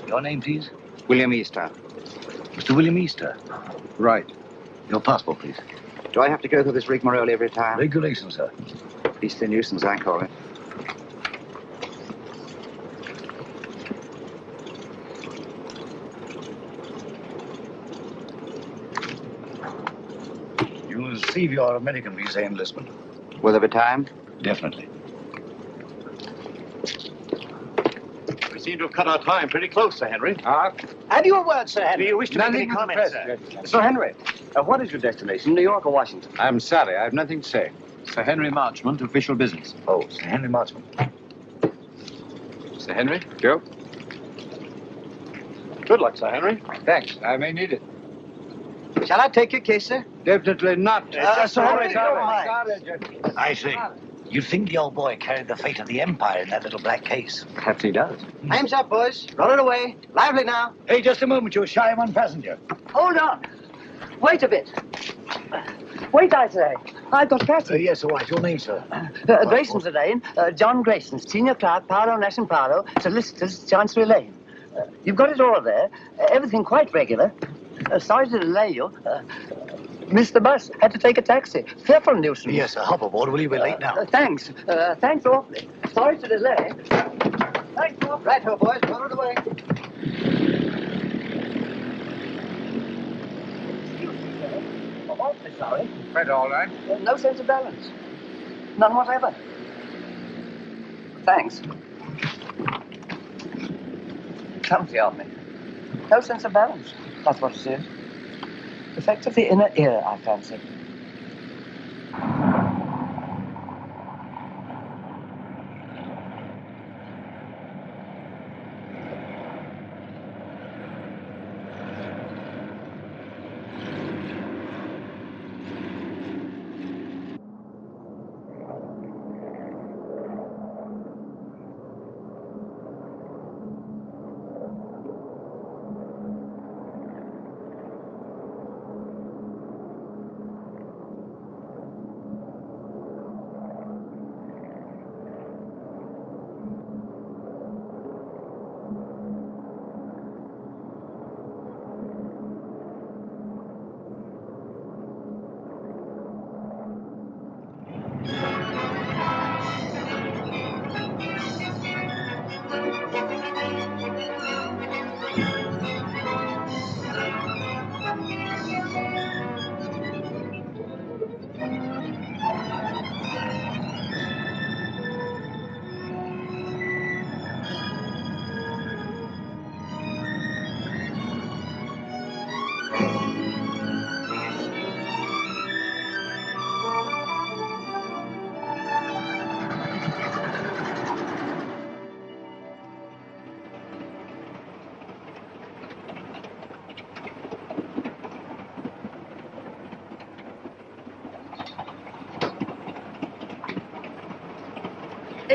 Your name, please? William Easter. Mr. William Easter. Right. Your passport, please. Do I have to go through this rigmarole every time? Regulations, sir. Beastly nuisance, I call it. You will receive your American visa in Lisbon. Will there be time? Definitely. We seem to have cut our time pretty close, Sir Henry. Have you a word, Sir Henry? Do you wish to make any Nothing comments, to sir? press. Sir Henry, what is your destination, New York or Washington? I'm sorry, I have nothing to say. Sir Henry Marchmont, official business. Oh, Sir Henry Marchmont. Sir Henry? Joe? Good luck, Sir Henry. Thanks, I may need it. Shall I take your case, sir? Definitely not. Sir Henry, don't mind. I see. You think the old boy carried the fate of the Empire in that little black case? Perhaps he does. Time's up, boys. Roll it away. Lively now. Hey, just a moment. You're shy of one passenger. Hold on. Wait a bit. Wait, I say. I've got passage. Yes, all right. Your name, sir? Grayson's the name. John Grayson, senior clerk, Paro Nash and Paro, solicitors, Chancery Lane. You've got it all there. Everything quite regular. Sorry to delay you. Missed the bus. Had to take a taxi. Fearful nuisance. Yes, sir. Hop aboard, will you? We're late now. Thanks. Thanks awfully. Sorry to delay. Thanks awfully. Right, ho, boys. Roll it away. Awfully sorry. Quite all right. No sense of balance. None whatever. Thanks. Clumsy of me. No sense of balance. That's what it is. Effect of the inner ear, I fancy.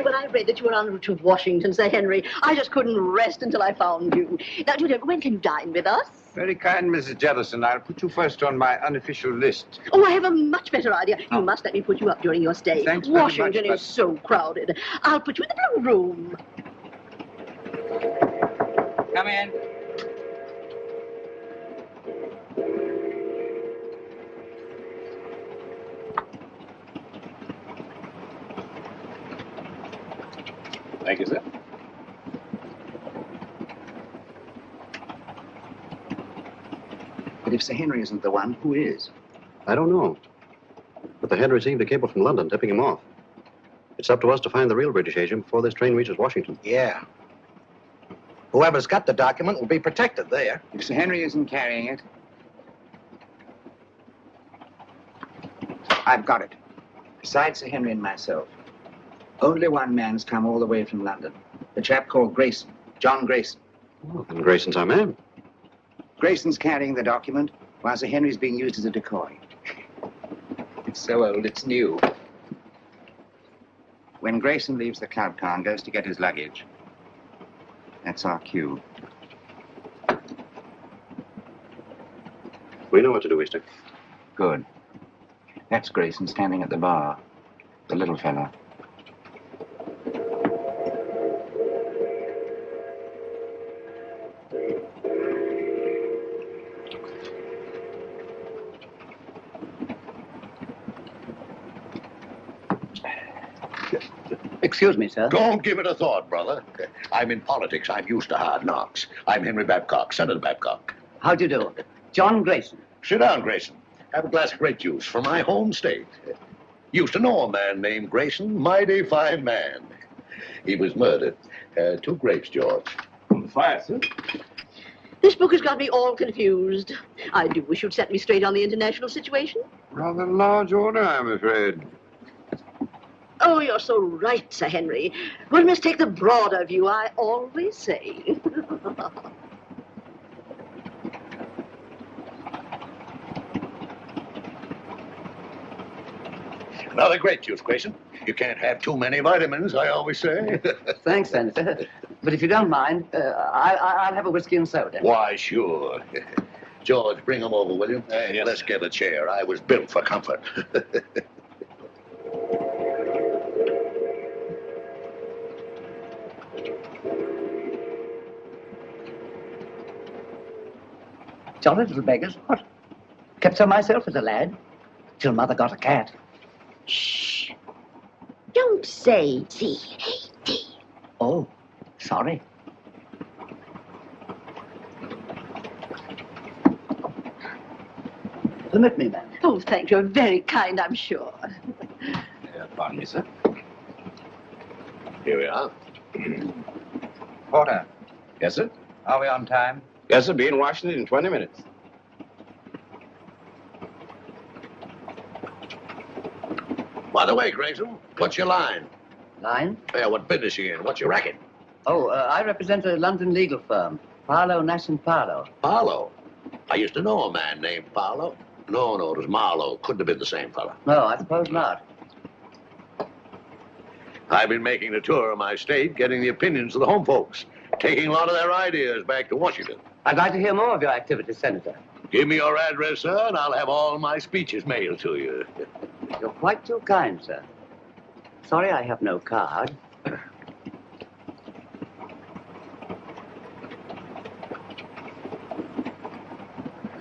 And when I read that you were en route to Washington, Sir Henry, I just couldn't rest until I found you. Now, when can you dine with us? Very kind, Mrs. Jellison. I'll put you first on my unofficial list. Oh, I have a much better idea. You must let me put you up during your stay. Thanks very Washington much, is so crowded. I'll put you in the blue room. Come in. Thank you, sir. But if Sir Henry isn't the one, who is? I don't know. But the head received a cable from London tipping him off. It's up to us to find the real British agent before this train reaches Washington. Yeah. Whoever's got the document will be protected there. If Sir Henry isn't carrying it, I've got it. Besides Sir Henry and myself, only one man's come all the way from London. The chap called Grayson, John Grayson. Well, then Grayson's our man. Grayson's carrying the document while Sir Henry's being used as a decoy. it's so old, it's new. When Grayson leaves the club car and goes to get his luggage, that's our cue. We know what to do, Easter. Good. That's Grayson standing at the bar. The little fellow. Excuse me, sir. Don't give it a thought, brother. I'm in politics. I'm used to hard knocks. I'm Henry Babcock, Senator Babcock. How do you do? John Grayson. Sit down, Grayson. Have a glass of grape juice from my home state. Used to know a man named Grayson. Mighty fine man. He was murdered. 2 grapes, George. On the fire, sir. This book has got me all confused. I do wish you'd set me straight on the international situation. Rather large order, I'm afraid. Oh, you're so right, Sir Henry. One must take the broader view, I always say. Another grape juice, Grayson. You can't have too many vitamins, I always say. Thanks, Senator. But if you don't mind, I'll have a whiskey and soda. Why, sure. George, bring him over, will you? Yes, Let's sir. get a chair. I was built for comfort. Jolly little beggars. What? Kept her myself as a lad. Till mother got a cat. Shh. Don't say C-A-T. Oh, sorry. Permit me, ma'am. Oh, thank you. Very kind, I'm sure. Pardon me, sir. Here we are. Porter, Yes, sir? are we on time? Yes, sir. Be in Washington in 20 minutes. By the way, Grayson, what's your line? Line? Yeah, what business you in? What's your racket? Oh, I represent a London legal firm. Parlow, Nash & Parlow. Parlow. I used to know a man named Parlow. No, it was Marlowe. Couldn't have been the same fella. No, I suppose not. I've been making the tour of my state, getting the opinions of the home folks, taking a lot of their ideas back to Washington. I'd like to hear more of your activities, Senator. Give me your address, sir, and I'll have all my speeches mailed to you. You're quite too kind, sir. Sorry I have no card.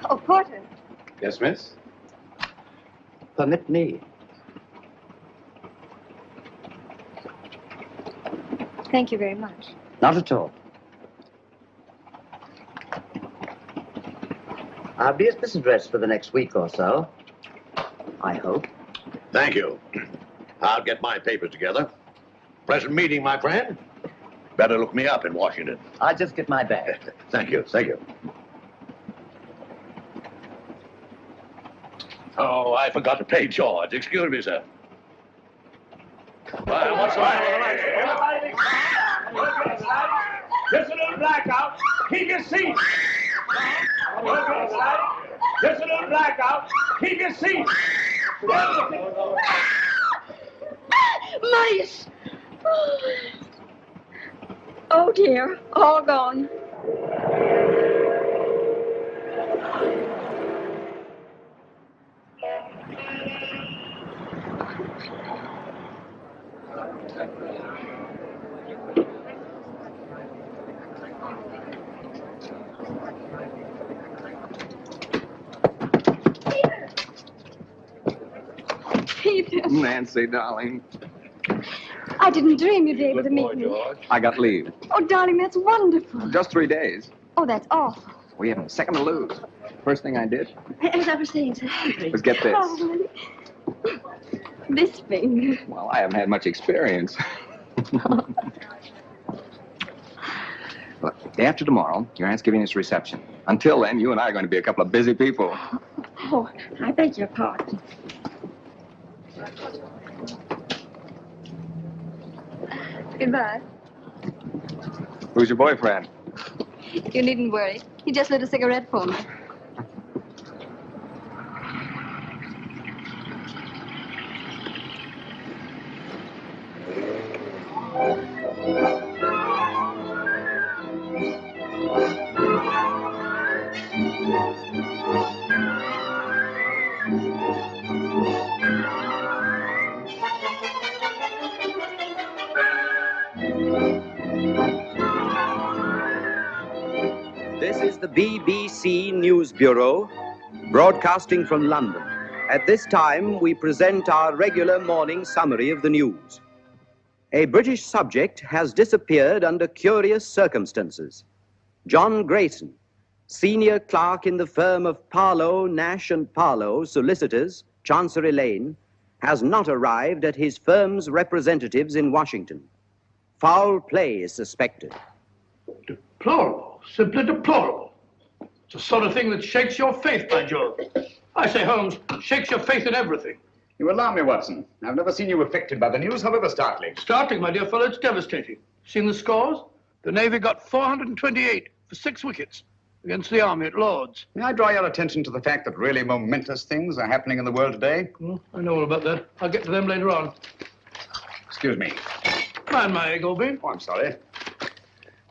Oh, Porter. Yes, miss? Permit me. Thank you very much. Not at all. I'll be at this address for the next week or so. I hope. Thank you. I'll get my papers together. Pleasant meeting, my friend. Better look me up in Washington. I'll just get my bag. Thank you, thank you. Oh, I forgot to pay George. Excuse me, sir. Well, what's the matter? Just a little blackout. Keep your seat. Just a little blackout. Keep your seat. Mice! Oh, dear. All gone. Peter. Nancy, darling. I didn't dream you'd be able to meet me. I got leave. Oh, darling, that's wonderful. Just 3 days. Oh, that's awful. We haven't a second to lose. First thing I did As I was saying, Sir Henry. was get this. Oh, this finger. Well, I haven't had much experience. Look, day after tomorrow, your aunt's giving us a reception. Until then, you and I are going to be a couple of busy people. Oh, I beg your pardon. Goodbye. Who's your boyfriend? You needn't worry. He just lit a cigarette for me. This is the BBC News Bureau, broadcasting from London. At this time, we present our regular morning summary of the news. A British subject has disappeared under curious circumstances. John Grayson, senior clerk in the firm of Parlow, Nash & Parlow, solicitors, Chancery Lane, has not arrived at his firm's representatives in Washington. Foul play is suspected. Deplorable. Simply deplorable. It's the sort of thing that shakes your faith, by Jove. I say, Holmes, shakes your faith in everything. You alarm me, Watson. I've never seen you affected by the news, however startling. Startling, my dear fellow, it's devastating. Seen the scores? The Navy got 428 for 6 wickets against the Army at Lord's. May I draw your attention to the fact that really momentous things are happening in the world today? I know all about that. I'll get to them later on. Excuse me. Mind my egg, Oldby. Oh, I'm sorry.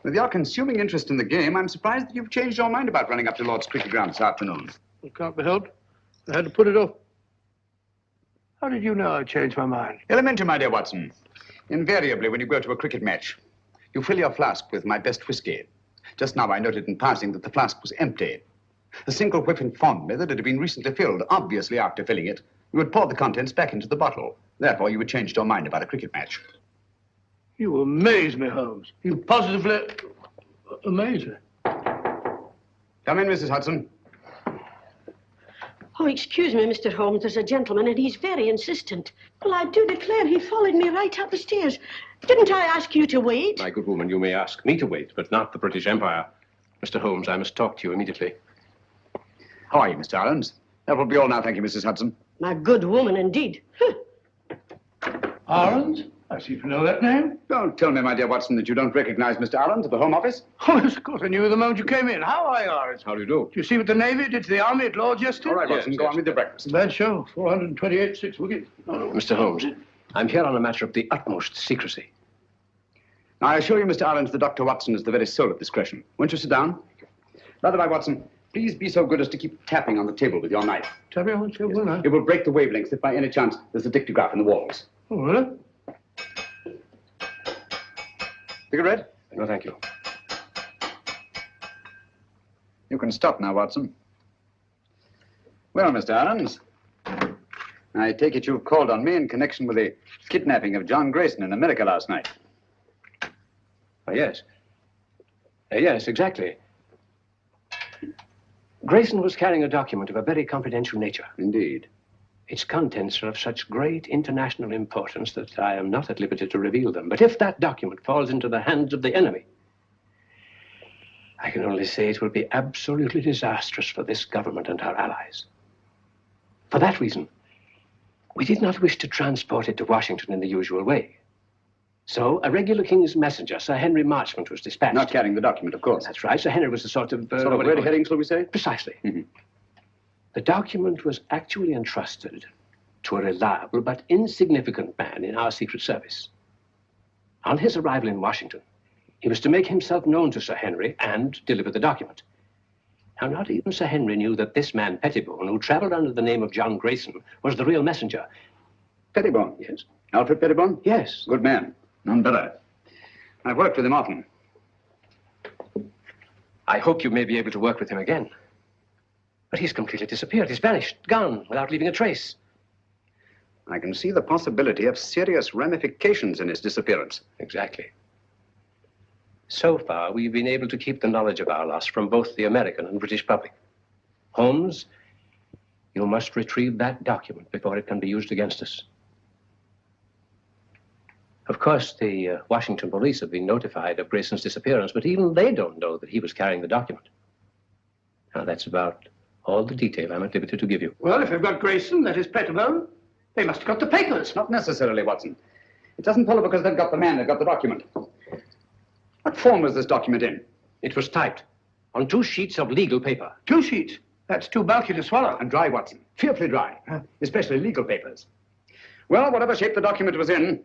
With your consuming interest in the game, I'm surprised that you've changed your mind about running up to Lord's cricket ground this afternoon. It can't be helped. I had to put it off. How did you know I changed my mind? Elementary, my dear Watson. Invariably, when you go to a cricket match, you fill your flask with my best whiskey. Just now I noted in passing that the flask was empty. The single whiff informed me that it had been recently filled. Obviously, after filling it, you had poured the contents back into the bottle. Therefore, you had changed your mind about a cricket match. You amaze me, Holmes. You positively amaze me. Come in, Mrs. Hudson. Oh, excuse me, Mr. Holmes. There's a gentleman, and he's very insistent. Well, I do declare he followed me right up the stairs. Didn't I ask you to wait? My good woman, you may ask me to wait, but not the British Empire. Mr. Holmes, I must talk to you immediately. How are you, Mr. Ahrens? That will be all now, thank you, Mrs. Hudson. My good woman, indeed. Ahrens? I seem to know that name. Don't tell me, my dear Watson, that you don't recognize Mr. Ahrens at the Home Office. Oh, yes, of course. I knew the moment you came in. How are you, Ahrens? How do you do? Do you see what the Navy did to the Army at Lord's yesterday? All right, Watson, go on with your breakfast. Bad show. 428, 6 wickets. Mr. Holmes, I'm here on a matter of the utmost secrecy. Now, I assure you, Mr. Ahrens, that Dr. Watson is the very soul of discretion. Won't you sit down? By the by, Watson, please be so good as to keep tapping on the table with your knife. Tapping on the table, will I? It will break the wavelengths if by any chance there's a dictograph in the walls. Oh, really? Cigarette? No, thank you. You can stop now, Watson. Well, Mr. Ahrens, I take it you've called on me in connection with the kidnapping of John Grayson in America last night. Yes. Yes, exactly. Grayson was carrying a document of a very confidential nature. Indeed. Its contents are of such great international importance that I am not at liberty to reveal them. But if that document falls into the hands of the enemy, I can only say it will be absolutely disastrous for this government and our allies. For that reason, we did not wish to transport it to Washington in the usual way. So a regular King's messenger, Sir Henry Marchmont, was dispatched. Not carrying the document, of course. That's right. Sir Henry was a sort of... sort of red herring, shall we say? Precisely. The document was actually entrusted to a reliable but insignificant man in our Secret Service. On his arrival in Washington, he was to make himself known to Sir Henry and deliver the document. Now, not even Sir Henry knew that this man, Pettibone, who traveled under the name of John Grayson, was the real messenger. Pettibone? Yes. Alfred Pettibone? Yes. Good man. None better. I've worked with him often. I hope you may be able to work with him again. But he's completely disappeared. He's vanished, gone, without leaving a trace. I can see the possibility of serious ramifications in his disappearance. Exactly. So far, we've been able to keep the knowledge of our loss from both the American and British public. Holmes, you must retrieve that document before it can be used against us. Of course, the Washington police have been notified of Grayson's disappearance, but even they don't know that he was carrying the document. Now, that's about all the detail I'm at liberty to give you. Well, if they've got Grayson, that is Pettibone, they must have got the papers. Not necessarily, Watson. It doesn't follow because they've got the man, they've got the document. What form was this document in? It was typed on 2 sheets of legal paper. 2 sheets? That's too bulky to swallow. And dry, Watson. Fearfully dry. Especially legal papers. Well, whatever shape the document was in,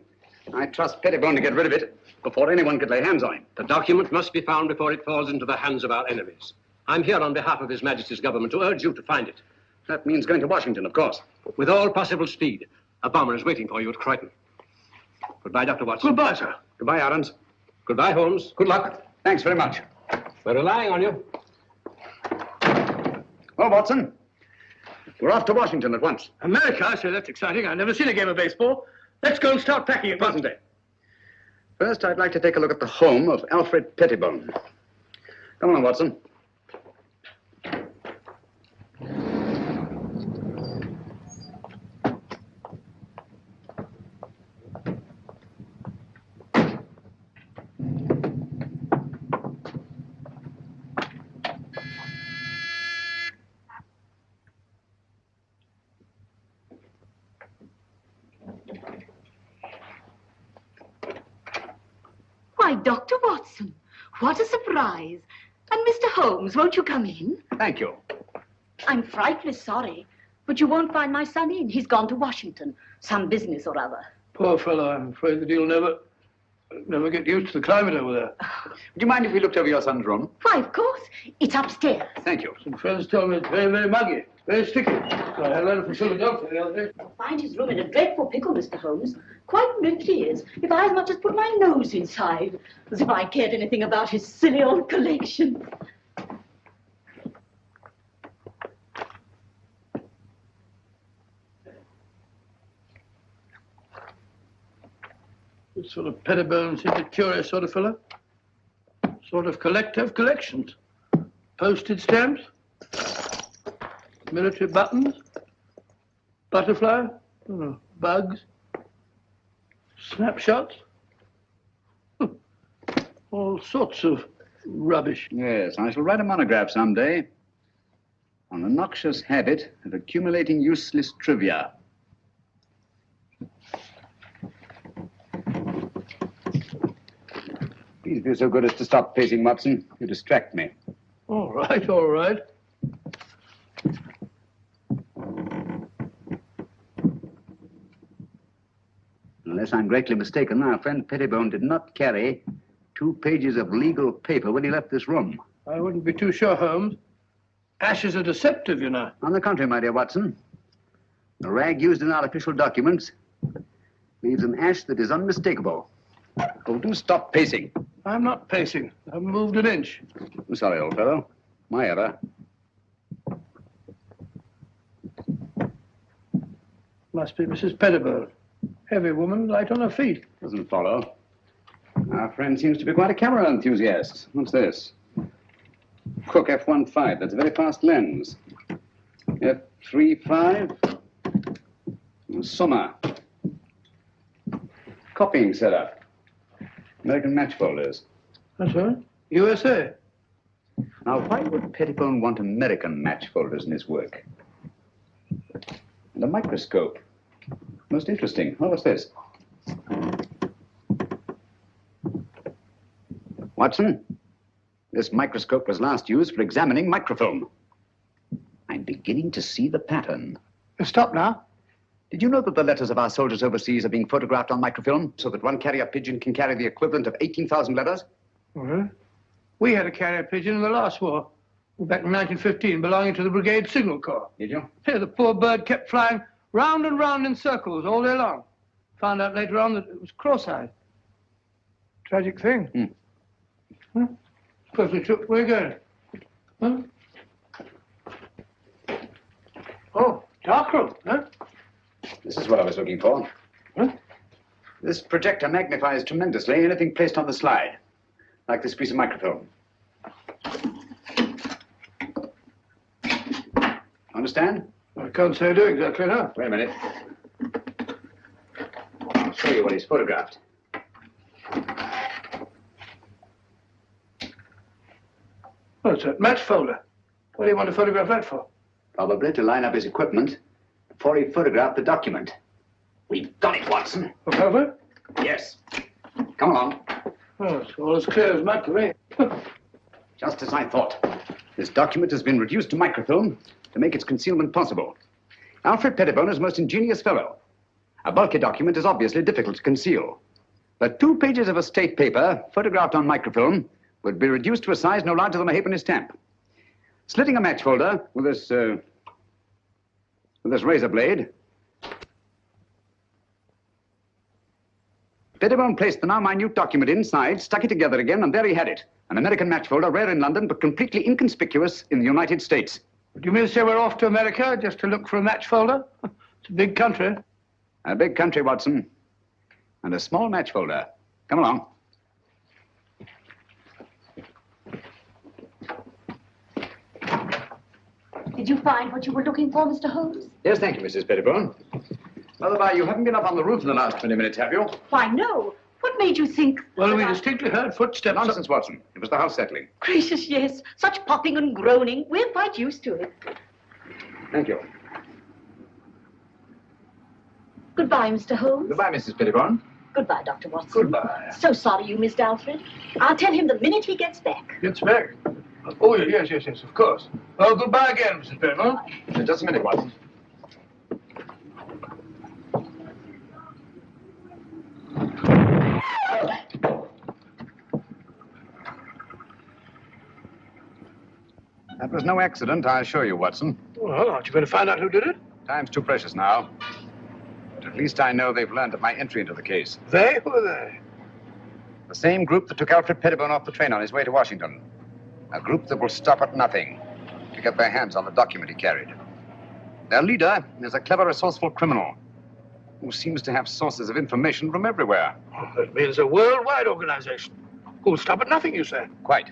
I trust Pettibone to get rid of it before anyone could lay hands on him. The document must be found before it falls into the hands of our enemies. I'm here on behalf of His Majesty's government to urge you to find it. That means going to Washington, of course. With all possible speed. A bomber is waiting for you at Croydon. Goodbye, Dr. Watson. Goodbye, sir. Goodbye, Aarons. Goodbye, Holmes. Good luck. Thanks very much. We're relying on you. Well, Watson, we're off to Washington at once. America? I say, that's exciting. I've never seen a game of baseball. Let's go and start packing at once. First, I'd like to take a look at the home of Alfred Pettibone. Come on, Watson. Why, Dr. Watson, what a surprise. And Mr. Holmes, won't you come in? Thank you. I'm frightfully sorry, but you won't find my son in. He's gone to Washington. Some business or other. Poor fellow, I'm afraid that he'll never get used to the climate over there. Would you mind if we looked over your son's room? Why, of course. It's upstairs. Thank you. Some friends tell me it's very, very muggy, very sticky. I had a letter from Philadelphia the other day. You'll find his room in a dreadful pickle, Mr. Holmes. Quite literally is. If I as much as put my nose inside. As if I cared anything about his silly old collection. This sort of Pettibone seems a curious sort of fellow. Sort of collector of collections. Postage stamps, military buttons, butterfly, bugs, snapshots. All sorts of rubbish. Yes, I shall write a monograph someday on the noxious habit of accumulating useless trivia. Please be so good as to stop pacing, Watson. You distract me. All right, all right. Unless I'm greatly mistaken, our friend Pettibone did not carry 2 pages of legal paper when he left this room. I wouldn't be too sure, Holmes. Ashes are deceptive, you know. On the contrary, my dear Watson, the rag used in our official documents leaves an ash that is unmistakable. Oh, do stop pacing. I'm not pacing. I've moved an inch. I'm sorry, old fellow. My error. Must be Mrs. Pettibone. Heavy woman, light on her feet. Doesn't follow. Our friend seems to be quite a camera enthusiast. What's this? Cook F1.5. That's a very fast lens. F3.5. Summer. Copying setup. American match folders. That's right. USA. Now, why would Pettibone want American match folders in his work? And a microscope. Most interesting. Oh, what's this? Watson, this microscope was last used for examining microfilm. I'm beginning to see the pattern. Stop now. Did you know that the letters of our soldiers overseas are being photographed on microfilm so that one carrier pigeon can carry the equivalent of 18,000 letters? We had a carrier pigeon in the last war, back in 1915, belonging to the Brigade Signal Corps. Did you? Yeah, the poor bird kept flying round and round in circles all day long. Found out later on that it was cross-eyed. Tragic thing. Huh? Perfectly true. Where are you going? Huh? Oh, dark room, huh? This is what I was looking for. Huh? This projector magnifies tremendously anything placed on the slide, like this piece of microfilm. Understand? I can't say I do exactly, no. Wait a minute. I'll show you what he's photographed. What's that? Match folder. What do you want to photograph that for? Probably to line up his equipment before he photographed the document. We've got it, Watson. Look over? Yes. Come along. Oh, it's all as clear as mud to me. Just as I thought. This document has been reduced to microfilm to make its concealment possible. Alfred Pettibone is a most ingenious fellow. A bulky document is obviously difficult to conceal. But 2 pages of a state paper, photographed on microfilm, would be reduced to a size no larger than a halfpenny stamp. Slitting a match folder with this razor blade, Pettibone placed the now minute document inside, stuck it together again, and there he had it. An American match folder, rare in London, but completely inconspicuous in the United States. Do you mean to say we're off to America just to look for a match folder? It's a big country. A big country, Watson. And a small match folder. Come along. Did you find what you were looking for, Mr. Holmes? Yes, thank you, Mrs. Pettibone. By you haven't been up on the roof in the last 20 minutes, have you? Why, no. What made you think... Well, we distinctly heard footsteps. Nonsense, Watson. It was the house settling. Gracious, yes. Such popping and groaning. We're quite used to it. Thank you. Goodbye, Mr. Holmes. Goodbye, Mrs. Pettibone. Goodbye, Dr. Watson. Goodbye. So sorry you missed Alfred. I'll tell him the minute he gets back. Gets back? Oh, yes, of course. Well, goodbye again, Mrs. Pettibone. Just a minute, Watson. That was no accident, I assure you, Watson. Well, aren't you going to find out who did it? Time's too precious now. But at least I know they've learned of my entry into the case. They? Who are they? The same group that took Alfred Pettibone off the train on his way to Washington. A group that will stop at nothing to get their hands on the document he carried. Their leader is a clever, resourceful criminal who seems to have sources of information from everywhere. Oh, that means a worldwide organization. Who'll stop at nothing, you say? Quite.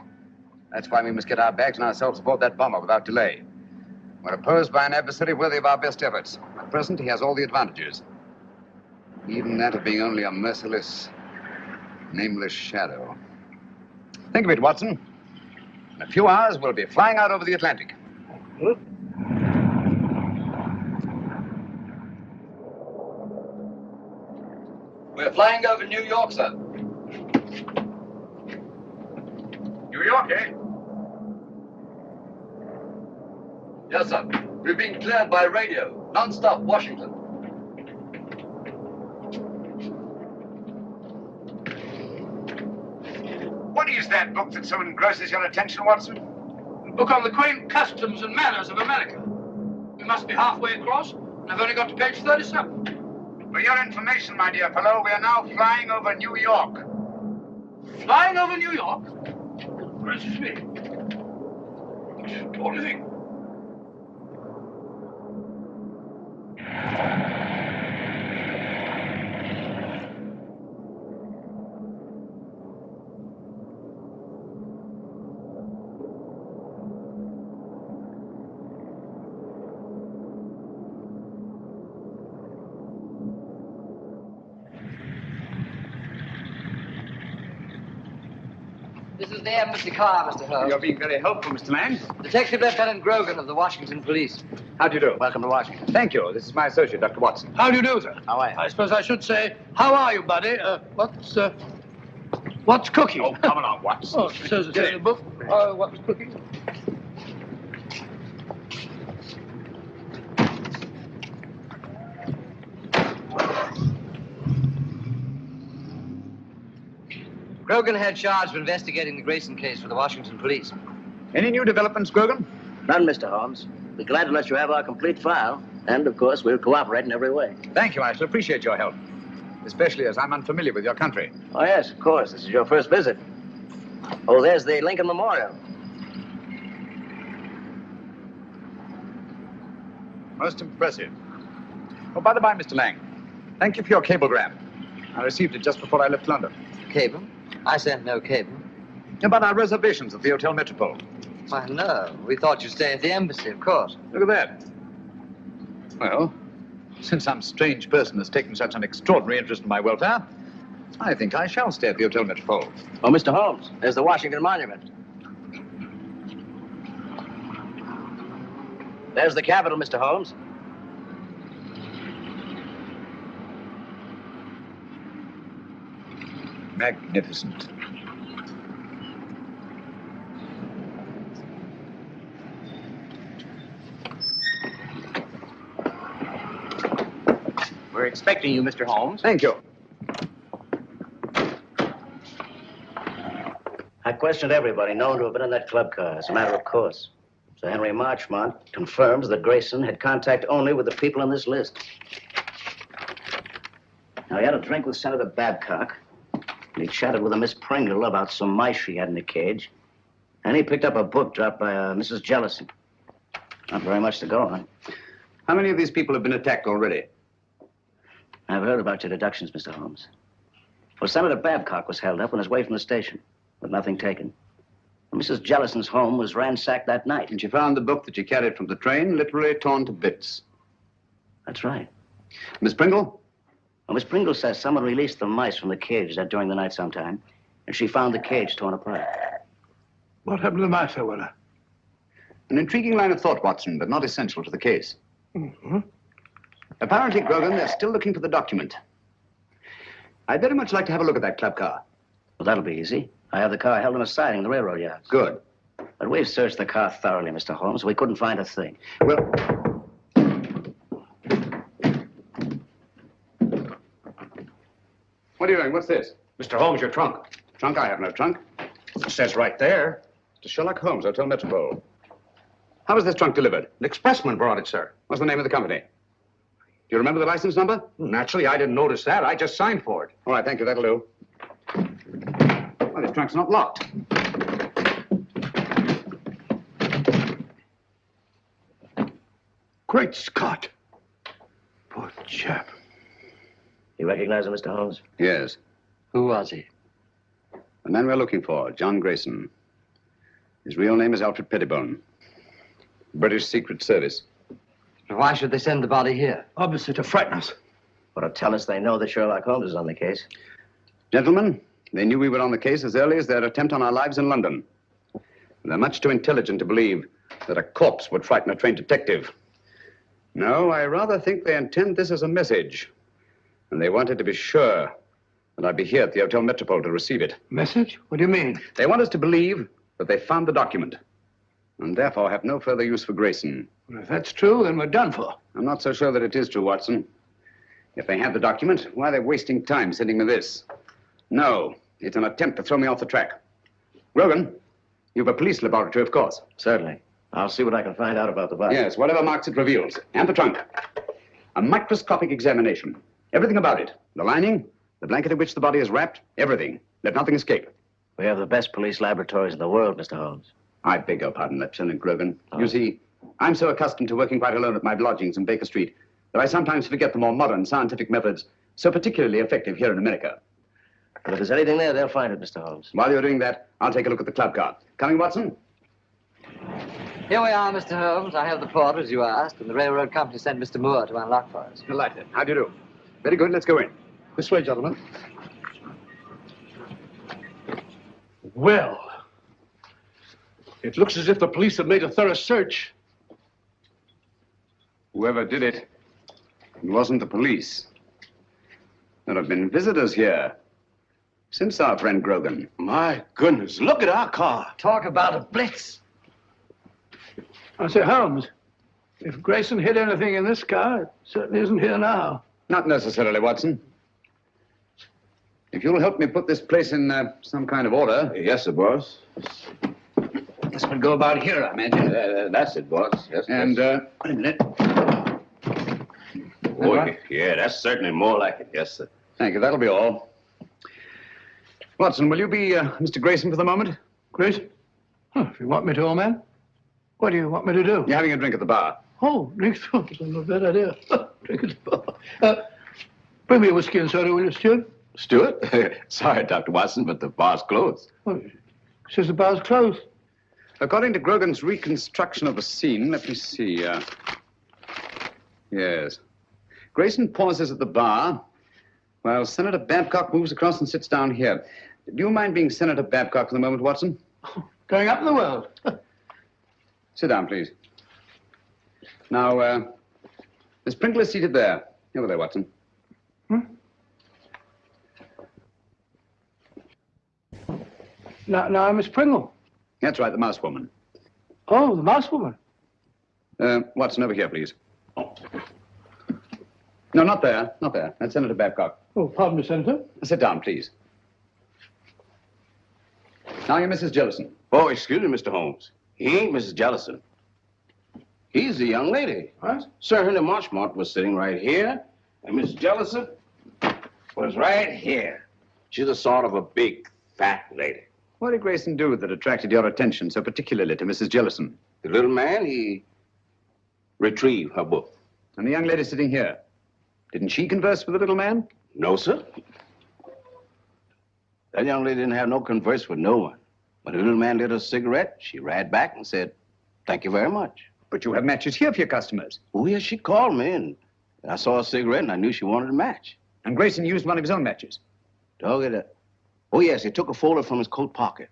That's why we must get our bags and ourselves aboard that bomber without delay. We're opposed by an adversary worthy of our best efforts. At present, he has all the advantages. Even that of being only a merciless, nameless shadow. Think of it, Watson. In a few hours, we'll be flying out over the Atlantic. Huh? We're flying over New York, sir. New York, eh? Yes, sir. We've been cleared by radio. Non-stop, Washington. What is that book that so engrosses your attention, Watson? A book on the quaint customs and manners of America. We must be halfway across, and I've only got to page 37. For your information, my dear fellow, we are now flying over New York. Flying over New York? Gracious me. What do you think? This is the embassy car, Mr. Holmes. You're being very helpful, Mr. Lang. Detective Lieutenant Grogan of the Washington Police. How do you do? Welcome to Washington. Thank you. This is my associate, Dr. Watson. How do you do, sir? How are you? I suppose I should say, how are you, buddy? What's cooking? Oh, come along, Watson. Oh, it says in the book. What's cooking? Grogan had charge of investigating the Grayson case for the Washington police. Any new developments, Grogan? None, Mr. Holmes. We're glad to let you have our complete file. And, of course, we'll cooperate in every way. Thank you. I shall appreciate your help. Especially as I'm unfamiliar with your country. Oh, yes, of course. This is your first visit. Oh, there's the Lincoln Memorial. Most impressive. Oh, by the by, Mr. Lang, thank you for your cablegram. I received it just before I left London. Cable? I sent no cable. About our reservations at the Hotel Metropole. Why, no. We thought you'd stay at the embassy, of course. Look at that. Well, since some strange person has taken such an extraordinary interest in my welfare, I think I shall stay at the Hotel Metropole. Oh, Mr. Holmes, there's the Washington Monument. There's the Capitol, Mr. Holmes. Magnificent. We're expecting you, Mr. Holmes. Thank you. I questioned everybody known to have been in that club car, as a matter of course. Sir Henry Marchmont confirms that Grayson had contact only with the people on this list. Now, he had a drink with Senator Babcock, and he chatted with a Miss Pringle about some mice she had in the cage, and he picked up a book dropped by Mrs. Jellison. Not very much to go on. How many of these people have been attacked already? I've heard about your deductions, Mr. Holmes. Well, Senator Babcock was held up on his way from the station, with nothing taken. Mrs. Jellison's home was ransacked that night. And she found the book that she carried from the train literally torn to bits. That's right. Miss Pringle? Well, Miss Pringle says someone released the mice from the cage during the night sometime, and she found the cage torn apart. What happened to the mice, I wonder? An intriguing line of thought, Watson, but not essential to the case. Mm-hmm. Apparently, Grogan, they're still looking for the document. I'd very much like to have a look at that club car. Well, that'll be easy. I have the car held in a siding in the railroad yard. Good. But we've searched the car thoroughly, Mr. Holmes. We couldn't find a thing. Well... What are you doing? What's this? Mr. Holmes, your trunk. Trunk? I have no trunk. It says right there. To Sherlock Holmes, Hotel Metropole. How was this trunk delivered? An expressman brought it, sir. What's the name of the company? Do you remember the license number? Naturally, I didn't notice that. I just signed for it. All right, thank you. That'll do. Well, this trunk's not locked. Great Scott. Poor chap. You recognize him, Mr. Holmes? Yes. Who was he? The man we're looking for, John Grayson. His real name is Alfred Pettibone. British Secret Service. Why should they send the body here? Obviously to frighten us. Or to tell us they know that Sherlock Holmes is on the case. Gentlemen, they knew we were on the case as early as their attempt on our lives in London. They're much too intelligent to believe that a corpse would frighten a trained detective. No, I rather think they intend this as a message. And they wanted to be sure that I'd be here at the Hotel Metropole to receive it. Message? What do you mean? They want us to believe that they found the document, and therefore have no further use for Grayson. Well, if that's true, then we're done for. I'm not so sure that it is true, Watson. If they have the document, why are they wasting time sending me this? No, it's an attempt to throw me off the track. Grogan, you've a police laboratory, of course. Certainly. I'll see what I can find out about the body. Yes, whatever marks it reveals. And the trunk. A microscopic examination. Everything about it. The lining, the blanket in which the body is wrapped, everything. Let nothing escape. We have the best police laboratories in the world, Mr. Holmes. I beg your pardon, Lieutenant Grogan. You see, I'm so accustomed to working quite alone at my lodgings in Baker Street that I sometimes forget the more modern scientific methods so particularly effective here in America. But if there's anything there, they'll find it, Mr. Holmes. While you're doing that, I'll take a look at the club car. Coming, Watson? Here we are, Mr. Holmes. I have the porter, as you asked, and the railroad company sent Mr. Moore to unlock for us. Delighted. How do you do? Very good. Let's go in. This way, gentlemen. Well, it looks as if the police have made a thorough search. Whoever did it, it wasn't the police. There have been visitors here since our friend Grogan. My goodness, look at our car. Talk about a blitz. I say, Holmes, if Grayson hid anything in this car, it certainly isn't here now. Not necessarily, Watson. If you'll help me put this place in some kind of order. Yes, sir, boss. This would go about here, I imagine. That's it, boss. Yes, And, yes. wait a minute. Oh, yeah, that's certainly more like it. Yes, sir. Thank you. That'll be all. Watson, will you be Mr. Grayson for the moment? Grayson? Huh, if you want me to, old man. What do you want me to do? You're having a drink at the bar. Oh, drink. That's not a bad idea. Drink at the bar. Bring me a whiskey and soda, will you, Stuart? Stuart? Sorry, Dr. Watson, but the bar's closed. Oh, it says the bar's closed. According to Grogan's reconstruction of the scene, let me see. Yes. Grayson pauses at the bar while Senator Babcock moves across and sits down here. Do you mind being Senator Babcock for the moment, Watson? Going up in the world. Sit down, please. Now, Miss Pringle is seated there. Over there, Watson. Now, Miss Pringle. That's right, the mouse woman. Oh, the mouse woman. Watson, over here, please. No, not there. Not there. That's Senator Babcock. Oh, pardon me, Senator. Sit down, please. Now you're Mrs. Jellison. Oh, excuse me, Mr. Holmes. He ain't Mrs. Jellison. He's the young lady. What? Sir Henry Marchmont was sitting right here, and Miss Jellison was right here. She's a sort of a big, fat lady. What did Grayson do that attracted your attention so particularly to Mrs. Jellison? The little man, he retrieved her book. And the young lady sitting here, didn't she converse with the little man? No, sir. That young lady didn't have no converse with no one. When the little man lit a cigarette, she ran back and said, "Thank you very much." But you have matches here for your customers. Oh, yes, she called me, and I saw a cigarette, and I knew she wanted a match. And Grayson used one of his own matches. Dog it. Oh, yes, he took a folder from his coat pocket.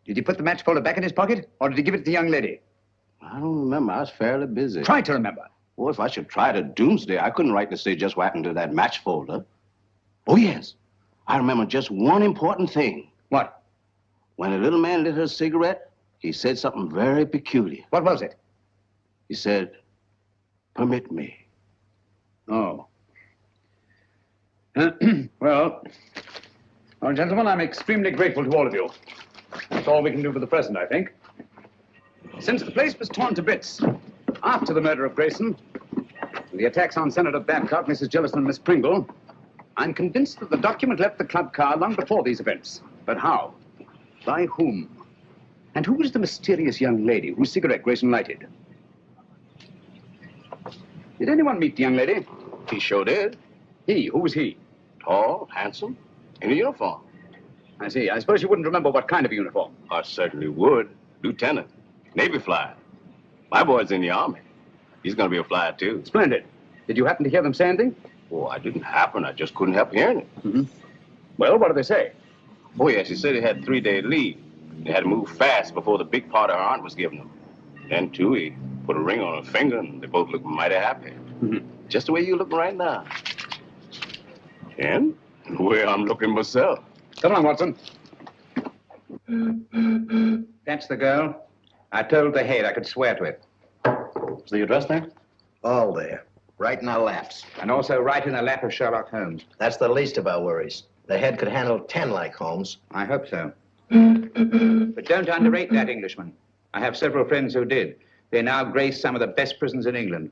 Did he put the match folder back in his pocket, or did he give it to the young lady? I don't remember. I was fairly busy. Try to remember. Well, if I should try to doomsday, I couldn't rightly say just what happened to that match folder. Oh, yes. I remember just one important thing. What? When the little man lit her cigarette, he said something very peculiar. What was it? He said, "Permit me." Oh. Well, gentlemen, I'm extremely grateful to all of you. That's all we can do for the present, I think. Since the place was torn to bits after the murder of Grayson, and the attacks on Senator Babcock, Mrs. Jellison, and Miss Pringle, I'm convinced that the document left the club car long before these events. But how? By whom? And who was the mysterious young lady whose cigarette Grayson lighted? Did anyone meet the young lady? He sure did. He? Who was he? Tall, handsome, in a uniform. I see. I suppose you wouldn't remember what kind of uniform. I certainly would. Lieutenant. Navy flyer. My boy's in the Army. He's going to be a flyer, too. Splendid. Did you happen to hear them say anything? Oh, I didn't happen. I just couldn't help hearing it. Mm-hmm. Well, what did they say? Oh, yes, he said he had 3-day leave. They had to move fast before the big part of her aunt was giving him. Then, too, he put a ring on her finger, and they both looked mighty happy. Mm-hmm. Just the way you look right now. And the way I'm looking myself. Come on, Watson. That's the girl. I told the head I could swear to it. Is the address there? All there. Right in our laps. And also right in the lap of Sherlock Holmes. That's the least of our worries. The head could handle 10 like Holmes. I hope so. But don't underrate that Englishman. I have several friends who did. They now grace some of the best prisons in England.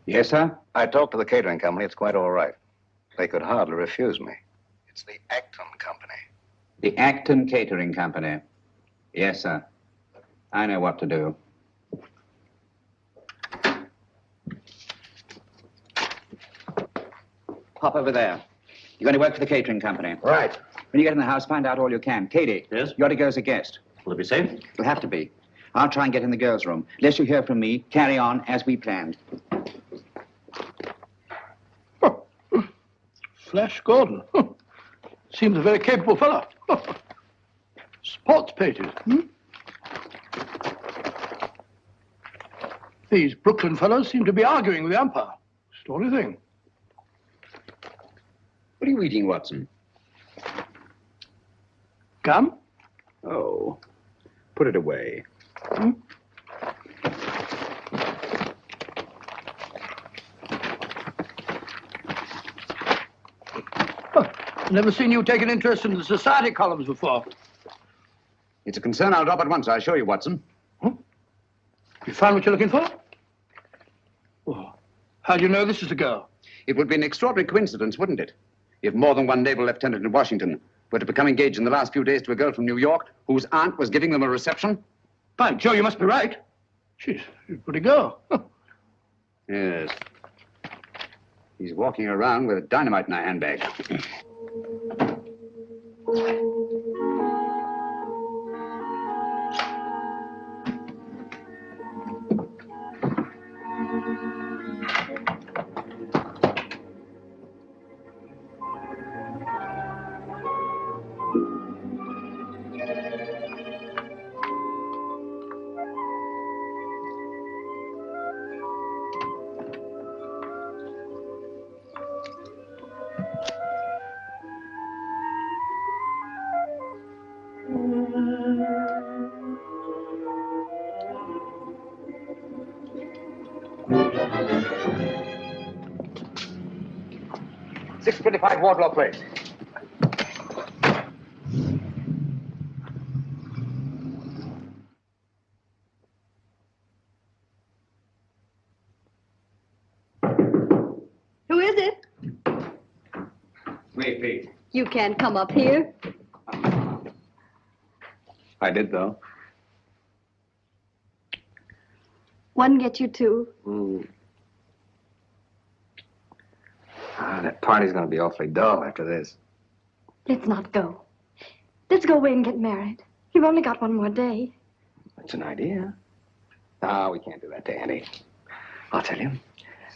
Yes, sir? I talked to the catering company. It's quite all right. They could hardly refuse me. It's the Acton Company. The Acton Catering Company. Yes, sir. I know what to do. Pop over there. You're going to work for the catering company. Right. When you get in the house, find out all you can. Katie. Yes? You ought to go as a guest. Will it be safe? It'll have to be. I'll try and get in the girls' room. Unless you hear from me, carry on as we planned. Flash Gordon. Seems a very capable fellow. Sports pages. These Brooklyn fellows seem to be arguing with the umpire. Story thing. What are you eating, Watson? Gum? Oh. put it away. Hmm? Never seen you take an interest in the society columns before. It's a concern I'll drop at once, I assure you, Watson. You found what you're looking for? Oh, how do you know this is the girl? It would be an extraordinary coincidence, wouldn't it? If more than one naval lieutenant in Washington were to become engaged in the last few days to a girl from New York whose aunt was giving them a reception. By Joe, you must be right. She's a pretty girl. Yes. He's walking around with dynamite in her handbag. 625 Wardlaw Place. Who is it? Me, Pete. You can't come up here. I did, though. One get you two. That party's gonna be awfully dull after this. Let's not go. Let's go away and get married. You've only got one more day. That's an idea. No, we can't do that to Annie. I'll tell you.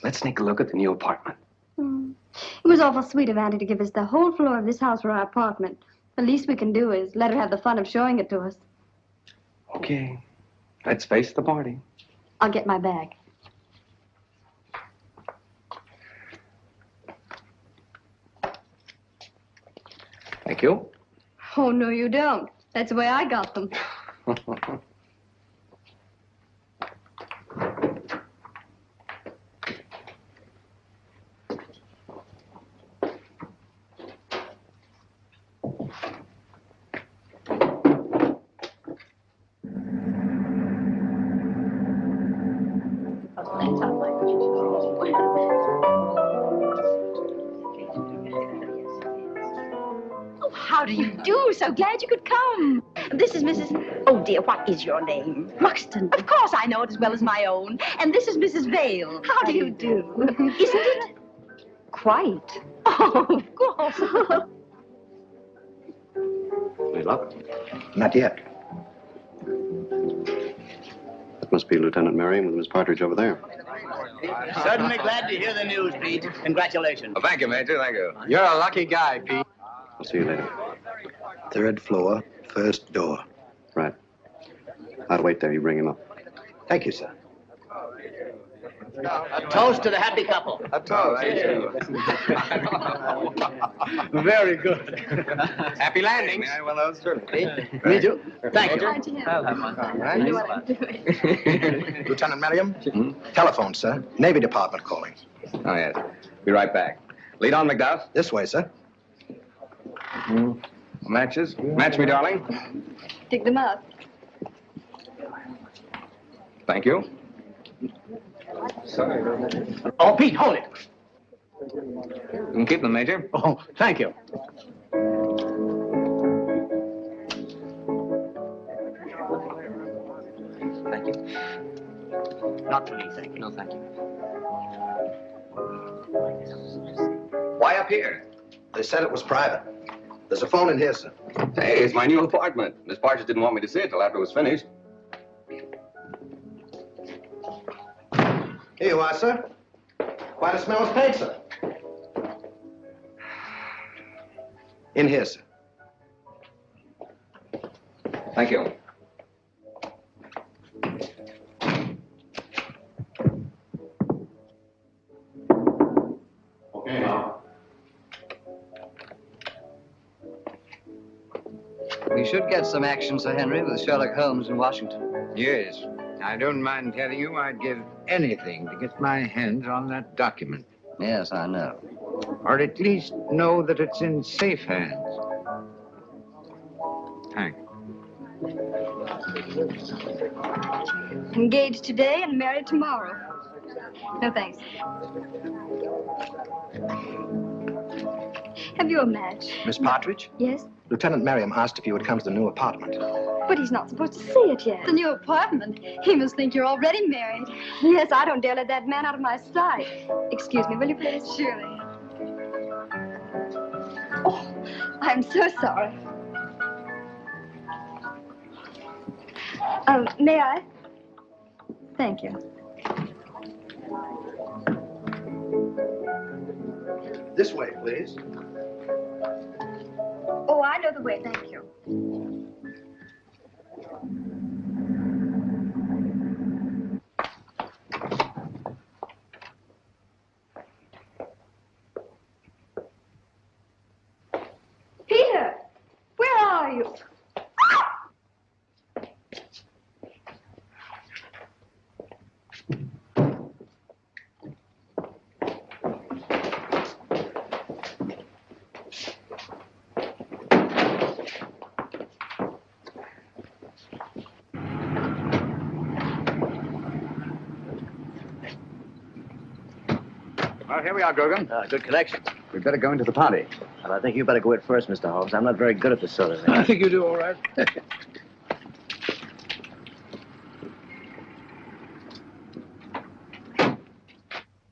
Let's sneak a look at the new apartment. It was awful sweet of Auntie to give us the whole floor of this house for our apartment. The least we can do is let her have the fun of showing it to us. Okay. Let's face the party. I'll get my bag. Thank you. Oh, no, you don't. That's the way I got them. How do you do? So glad you could come. This is Mrs. Oh, dear, what is your name? Ruxton. Of course, I know it as well as my own. And this is Mrs. Vale. How do you do? Isn't it? Quite. Oh, of course. Any luck? Not yet. That must be Lieutenant Merriam with Miss Partridge over there. Certainly glad to hear the news, Pete. Congratulations. Oh, thank you, Major. Thank you. You're a lucky guy, Pete. I'll see you later. 3rd floor, first door. Right. I'll wait there. You bring him up. Thank you, sir. A toast to the happy couple. A toast. Very good. Happy landings. Well, that was terrific. Me too. Thank you. I know what I'm doing. Lieutenant Merriam? Telephone, sir. Navy Department calling. Oh, yes. Be right back. Lead on, McDuff. This way, sir. Matches? Match me, darling. Pick them up. Thank you. Oh, Pete, hold it. You can keep them, Major. Oh, thank you. Thank you. Not for me, thank you. No, thank you. Why up here? They said it was private. There's a phone in here, sir. Hey, it's my new apartment. Miss Partridge didn't want me to see it till after it was finished. Here you are, sir. Quite a smell of paint, sir. In here, sir. Thank you. We We should get some action, Sir Henry, with Sherlock Holmes in Washington. Yes. I don't mind telling you I'd give anything to get my hands on that document. Yes, I know. Or at least know that it's in safe hands. Thanks. Engaged today and married tomorrow. No, thanks. Have you a match? Miss Partridge? Yes? Lieutenant Merriam asked if you would come to the new apartment. But he's not supposed to see it yet. The new apartment? He must think you're already married. Yes, I don't dare let that man out of my sight. Excuse me, will you please? Surely. Oh, I'm so sorry. May I? Thank you. This way, please. Oh, I know the way, thank you. Peter, where are you? Well, here we are, Grogan. Good connection. We'd better go into the party. Well, I think you better go in first, Mr. Holmes. I'm not very good at this sort of thing. I think you do all right.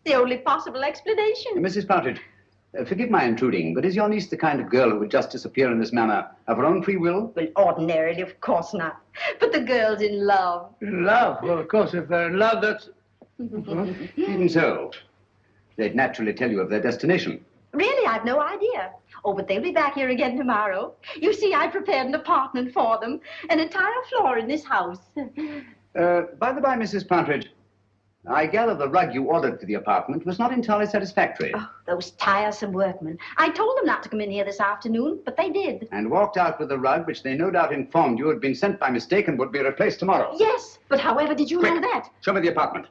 The only possible explanation. Mrs. Partridge, forgive my intruding, but is your niece the kind of girl who would just disappear in this manner of her own free will? Well, ordinarily, of course not. But the girl's in love. In love? Well, of course, if they're in love, that's... Even so, they'd naturally tell you of their destination. Really, I've no idea. Oh, but they'll be back here again tomorrow. You see, I prepared an apartment for them. An entire floor in this house. By the by, Mrs. Partridge, I gather the rug you ordered for the apartment was not entirely satisfactory. Oh, those tiresome workmen. I told them not to come in here this afternoon, but they did. And walked out with the rug, which they no doubt informed you had been sent by mistake and would be replaced tomorrow. Yes, but however did you Quick. know that? Show me the apartment.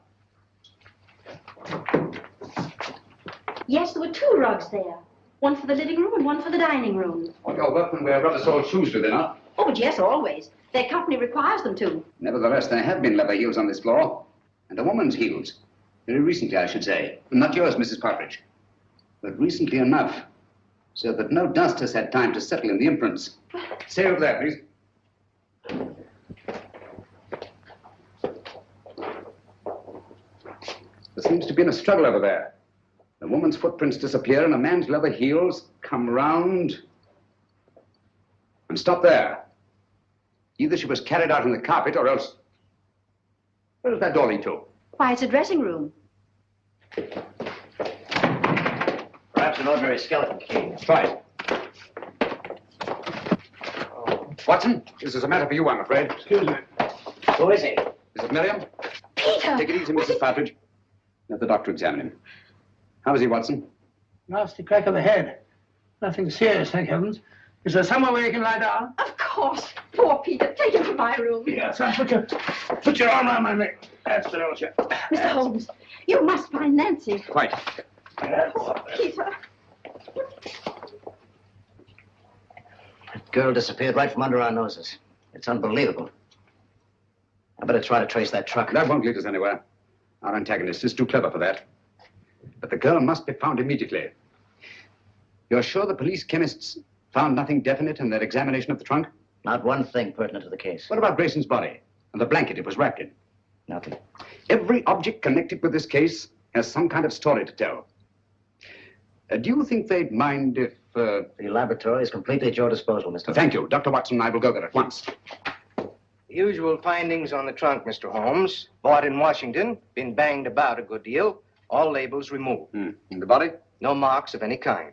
Yes, there were two rugs there. One for the living room and one for the dining room. Well, your workmen wear rubber-soled shoes, do they not? Oh, but yes, always. Their company requires them to. Nevertheless, there have been leather heels on this floor. And a woman's heels. Very recently, I should say. Not yours, Mrs. Partridge. But recently enough, so that no dust has had time to settle in the imprints. Stay over there, please. There seems to be a struggle over there. A woman's footprints disappear and a man's leather heels come round and stop there. Either she was carried out in the carpet or else... Where does that door lead to? Why, it's a dressing room. Perhaps an ordinary skeleton key. Let's try it. Watson, this is a matter for you, I'm afraid. Excuse me. Who is he? Is it Miriam? Peter! Take it easy, Mrs. Partridge. Let the doctor examine him. How is he, Watson? Nasty crack of the head. Nothing serious, thank heavens. Is there somewhere where you can lie down? Of course. Poor Peter. Take him to my room. Yeah, son, put your arm around my neck. That's the notion. Mr. Holmes, you must find Nancy. Quite. Poor Peter. That girl disappeared right from under our noses. It's unbelievable. I better try to trace that truck. That won't lead us anywhere. Our antagonist is too clever for that. But the girl must be found immediately. You're sure the police chemists found nothing definite in their examination of the trunk? Not one thing pertinent to the case. What about Grayson's body and the blanket it was wrapped in? Nothing. Every object connected with this case has some kind of story to tell. Do you think they'd mind if... The laboratory is completely at your disposal, Mr. Thank you. Dr. Watson and I will go there at once. Usual findings on the trunk, Mr. Holmes. Bought in Washington, been banged about a good deal. All labels removed. And the body? No marks of any kind.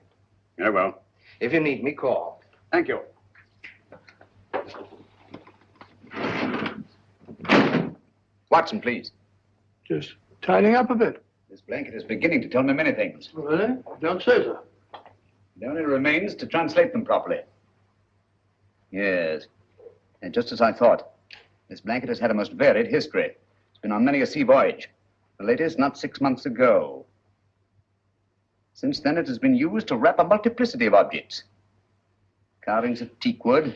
Very well. If you need me, call. Thank you. Watson, please. Just tidying up a bit. This blanket is beginning to tell me many things. Really? Don't say so. It only remains to translate them properly. Yes. And just as I thought. This blanket has had a most varied history. It's been on many a sea voyage. The latest not 6 months ago. Since then, it has been used to wrap a multiplicity of objects. Carvings of teak wood,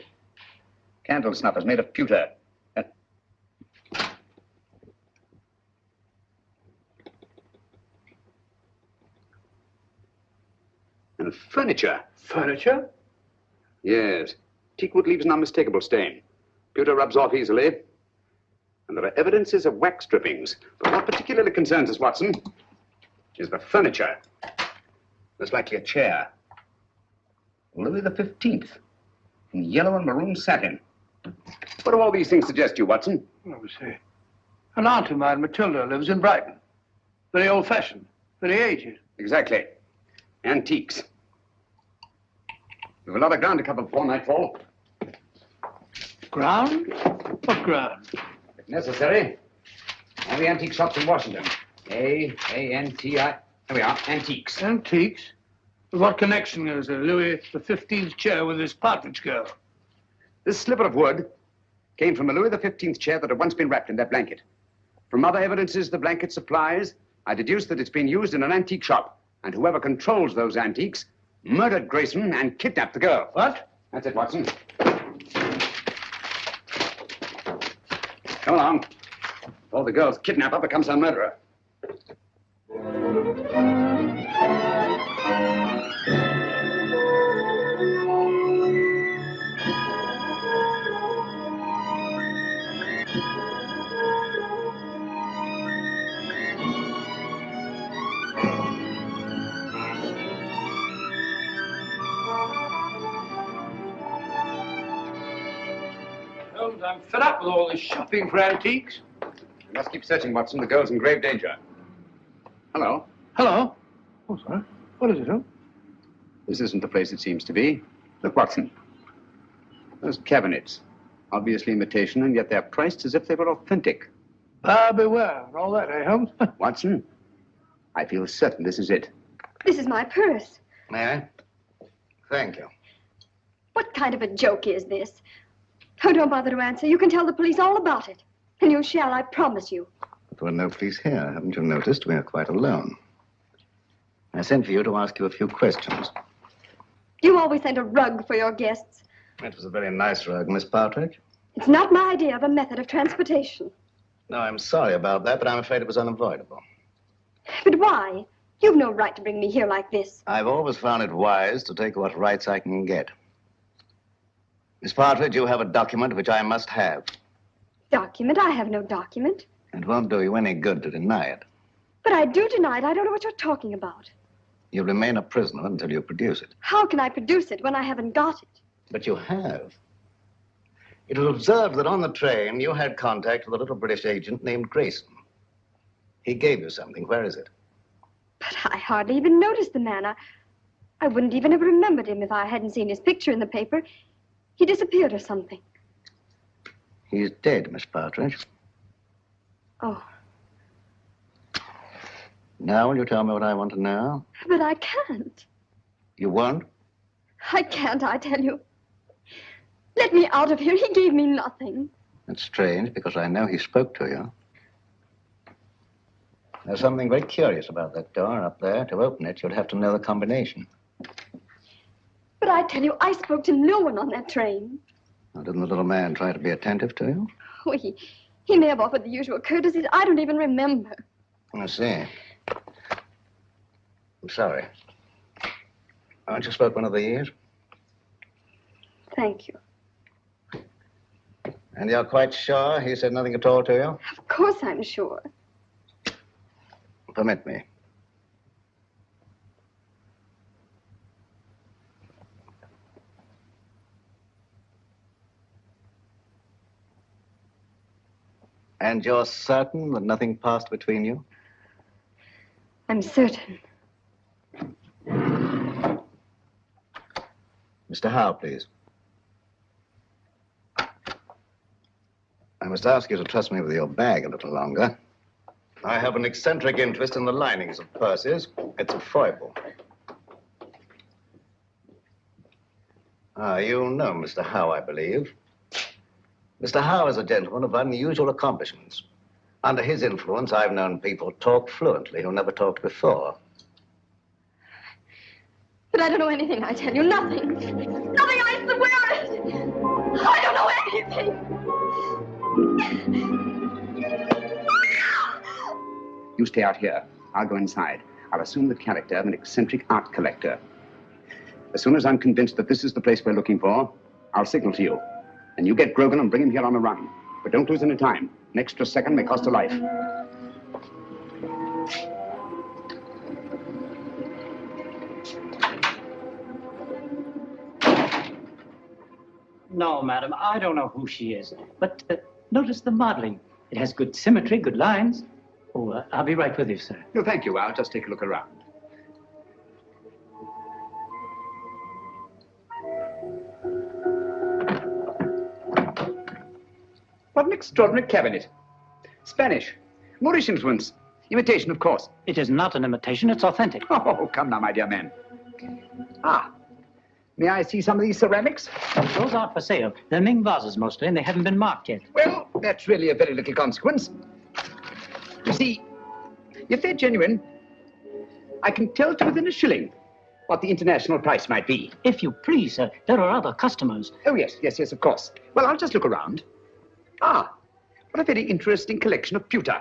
candle snuffers made of pewter. And furniture. Furniture? Yes. Teakwood leaves an unmistakable stain. Pewter rubs off easily. And there are evidences of wax drippings. But what particularly concerns us, Watson, is the furniture. Most likely a chair. Louis the 15th. In yellow and maroon satin. What do all these things suggest to you, Watson? Let me see. An aunt of mine, Matilda, lives in Brighton. Very old-fashioned. Very aged. Exactly. Antiques. We've a lot of ground to cover before nightfall. Ground? What ground? If necessary. All the antique shops in Washington. A-N-T-I. There we are. Antiques. Antiques? What connection is there? Louis the 15th chair with this partridge girl? This sliver of wood came from a Louis the 15th chair that had once been wrapped in that blanket. From other evidences the blanket supplies, I deduced that it's been used in an antique shop. And whoever controls those antiques murdered Grayson and kidnapped the girl. What? That's it, Watson. Come along. Or the girl's kidnapper becomes her murderer. Holmes, I'm fed up with all this shopping for antiques. You must keep searching, Watson. The girl's in grave danger. Hello. Hello? Oh, sorry. What is it, Holmes? This isn't the place it seems to be. Look, Watson. Those cabinets. Obviously imitation, and yet they're priced as if they were authentic. Beware, and all that, eh, Holmes? Watson, I feel certain this is it. This is my purse. May I? Thank you. What kind of a joke is this? Oh, don't bother to answer. You can tell the police all about it. And you shall, I promise you. There are no police here. Haven't you noticed? We are quite alone. I sent for you to ask you a few questions. You always send a rug for your guests. It was a very nice rug, Miss Partridge. It's not my idea of a method of transportation. No, I'm sorry about that, but I'm afraid it was unavoidable. But why? You've no right to bring me here like this. I've always found it wise to take what rights I can get. Miss Partridge, you have a document which I must have. Document? I have no document. It won't do you any good to deny it. But I do deny it. I don't know what you're talking about. You remain a prisoner until you produce it. How can I produce it when I haven't got it? But you have. It was observed that on the train you had contact with a little British agent named Grayson. He gave you something. Where is it? But I hardly even noticed the man. I wouldn't even have remembered him if I hadn't seen his picture in the paper. He disappeared or something. He's dead, Miss Partridge. Oh. Now will you tell me what I want to know? But I can't. You won't? I can't, I tell you. Let me out of here. He gave me nothing. That's strange, because I know he spoke to you. There's something very curious about that door up there. To open it, you'd have to know the combination. But I tell you, I spoke to no one on that train. Now, didn't the little man try to be attentive to you? Oh, he may have offered the usual courtesies. I don't even remember. I see. I'm sorry. Aren't you spoke one of the years? Thank you. And you're quite sure he said nothing at all to you? Of course I'm sure. Permit me. And you're certain that nothing passed between you? I'm certain. Mr. Howe, please. I must ask you to trust me with your bag a little longer. I have an eccentric interest in the linings of purses. It's a foible. Ah, you know Mr. Howe, I believe. Mr. Howe is a gentleman of unusual accomplishments. Under his influence, I've known people talk fluently who never talked before. But I don't know anything, I tell you. Nothing. Nothing. I swear it. I don't know anything. You stay out here. I'll go inside. I'll assume the character of an eccentric art collector. As soon as I'm convinced that this is the place we're looking for, I'll signal to you. And you get Grogan and bring him here on a run. But don't lose any time. An extra second may cost a life. No, madam, I don't know who she is. But notice the modeling. It has good symmetry, good lines. Oh, I'll be right with you, sir. No, thank you. I'll just take a look around. What an extraordinary cabinet. Spanish. Moorish influence. Imitation, of course. It is not an imitation, it's authentic. Oh, come now, my dear man. Ah, may I see some of these ceramics? Those aren't for sale. They're Ming vases mostly, and they haven't been marked yet. Well, that's really a very little consequence. You see, if they're genuine, I can tell to within a shilling what the international price might be. If you please, sir, there are other customers. Oh, yes, of course. Well, I'll just look around. Ah, what a very interesting collection of pewter.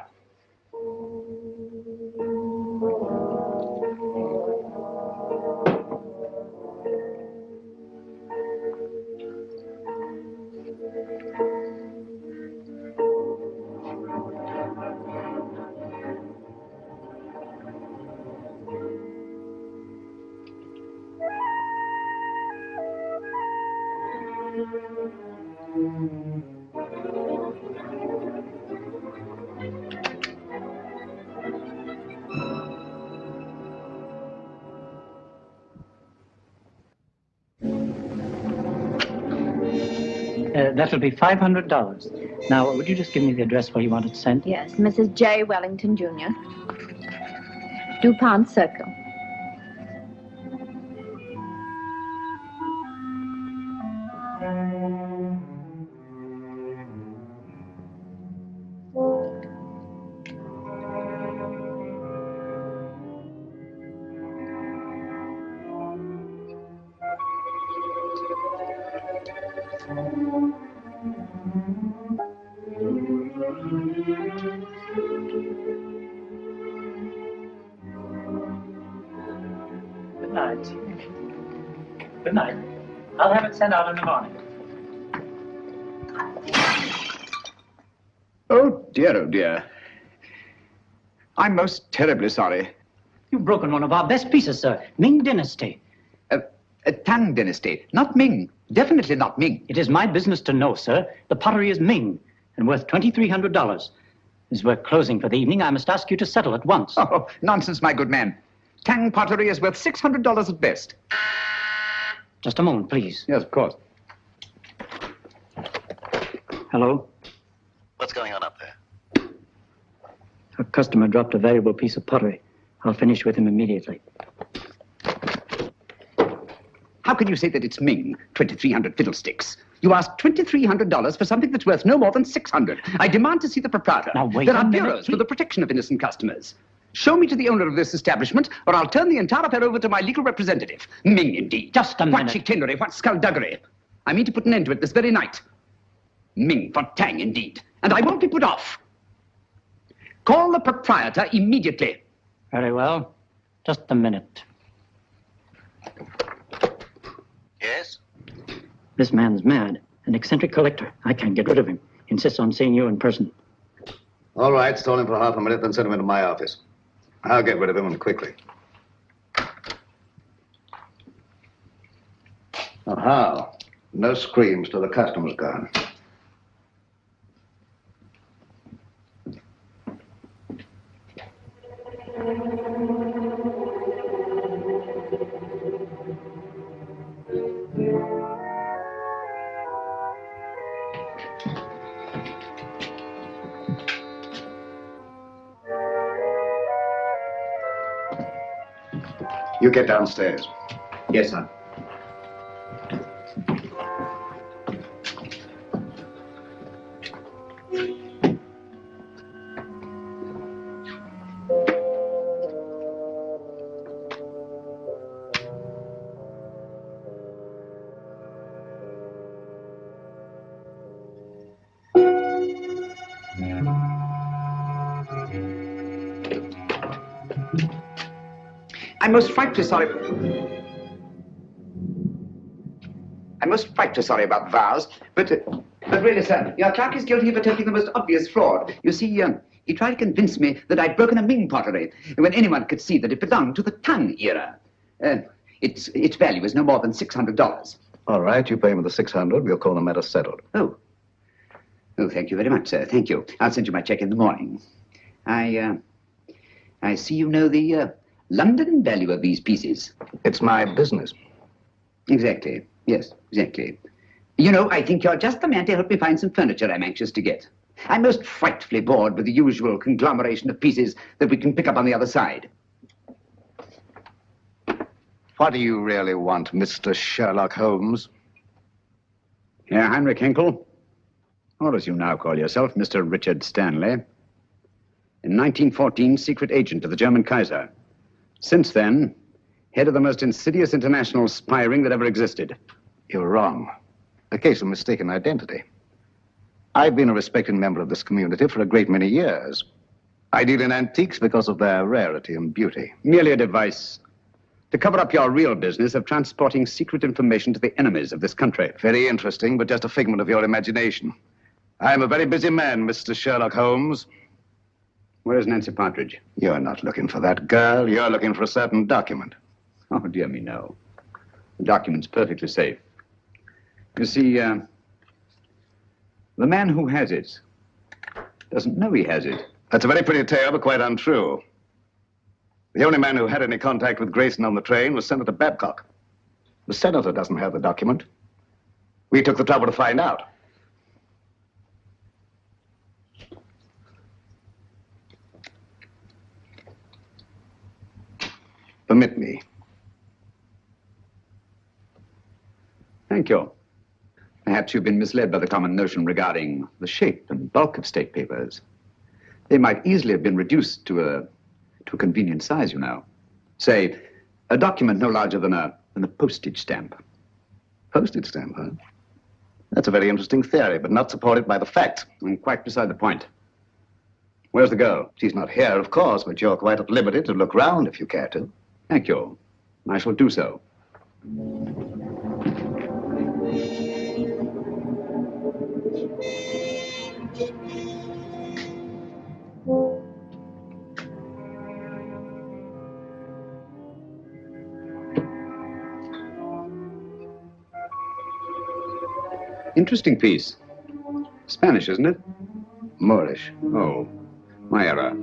That'll be $500. Now, would you just give me the address where you want it sent? Yes, Mrs. J. Wellington, Jr. DuPont Circle. Good night. Good night. I'll have it sent out in the morning. Oh, dear. I'm most terribly sorry. You've broken one of our best pieces, sir. Ming Dynasty. Tang Dynasty, not Ming. Definitely not Ming. It is my business to know, sir. The pottery is Ming and worth $2,300. As we're closing for the evening, I must ask you to settle at once. Oh, nonsense, my good man. Tang pottery is worth $600 at best. Just a moment, please. Yes, of course. Hello? What's going on up there? A customer dropped a valuable piece of pottery. I'll finish with him immediately. How can you say that it's Ming? 2,300 fiddlesticks. You asked $2,300 for something that's worth no more than $600. I demand to see the proprietor. Now, wait There a are minute, bureaus for the protection of innocent customers. Show me to the owner of this establishment, or I'll turn the entire affair over to my legal representative. Ming, indeed. Just a minute. What chicanery, what skullduggery. I mean to put an end to it this very night. Ming for Tang, indeed. And I won't be put off. Call the proprietor immediately. Very well. Just a minute. Yes? This man's mad. An eccentric collector. I can't get rid of him. He insists on seeing you in person. All right, stall him for half a minute, then send him into my office. I'll get rid of him, and quickly. Now, how? No screams till the customer's gone. You get downstairs. Yes, sir. I'm most frightfully sorry. I'm most frightfully sorry about vows, but really, sir, your clerk is guilty of attempting the most obvious fraud. You see, he tried to convince me that I'd broken a Ming pottery, when anyone could see that it belonged to the Tang era. Its value is no more than $600. All right, you pay me the 600. We'll call the matter settled. Oh, thank you very much, sir. Thank you. I'll send you my check in the morning. I see you know the London value of these pieces. It's my business. Exactly. Yes, exactly. You know, I think you're just the man to help me find some furniture I'm anxious to get. I'm most frightfully bored with the usual conglomeration of pieces that we can pick up on the other side. What do you really want, Mr. Sherlock Holmes? Herr Heinrich Henkel, or as you now call yourself, Mr. Richard Stanley. In 1914, secret agent of the German Kaiser. Since then, head of the most insidious international spy ring that ever existed. You're wrong. A case of mistaken identity. I've been a respected member of this community for a great many years. I deal in antiques because of their rarity and beauty. Merely a device to cover up your real business of transporting secret information to the enemies of this country. Very interesting, but just a figment of your imagination. I'm a very busy man, Mr. Sherlock Holmes. Where's Nancy Partridge? You're not looking for that girl. You're looking for a certain document. Oh, dear me, no. The document's perfectly safe. You see, the man who has it doesn't know he has it. That's a very pretty tale, but quite untrue. The only man who had any contact with Grayson on the train was Senator Babcock. The senator doesn't have the document. We took the trouble to find out. Permit me. Thank you. Perhaps you've been misled by the common notion regarding the shape and bulk of state papers. They might easily have been reduced to a convenient size, you know. Say, a document no larger than a postage stamp. Postage stamp, huh? That's a very interesting theory, but not supported by the facts. And quite beside the point. Where's the girl? She's not here, of course, but you're quite at liberty to look round if you care to. Thank you. I shall do so. Interesting piece. Spanish, isn't it? Moorish. Oh, my error.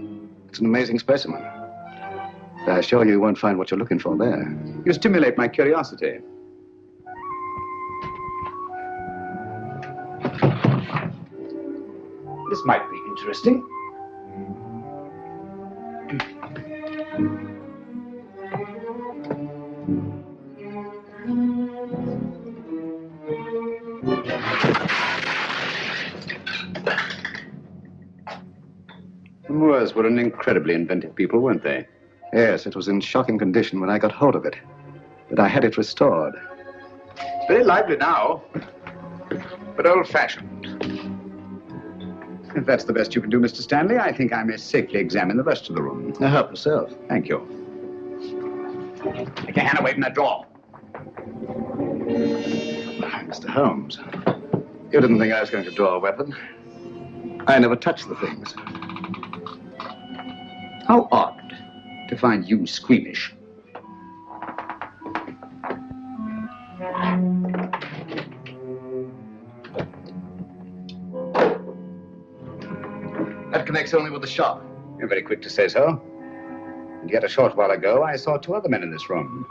It's an amazing specimen. I assure you won't find what you're looking for there. You stimulate my curiosity. This might be interesting. The Moors were an incredibly inventive people, weren't they? Yes, it was in shocking condition when I got hold of it. But I had it restored. Very lively now, but old-fashioned. If that's the best you can do, Mr. Stanley, I think I may safely examine the rest of the room. Now help yourself. Thank you. Take your hand away from that door. Mr. Holmes, you didn't think I was going to draw a weapon. I never touched the things. How odd to find you squeamish. That connects only with the shop. You're very quick to say so. And yet a short while ago, I saw two other men in this room.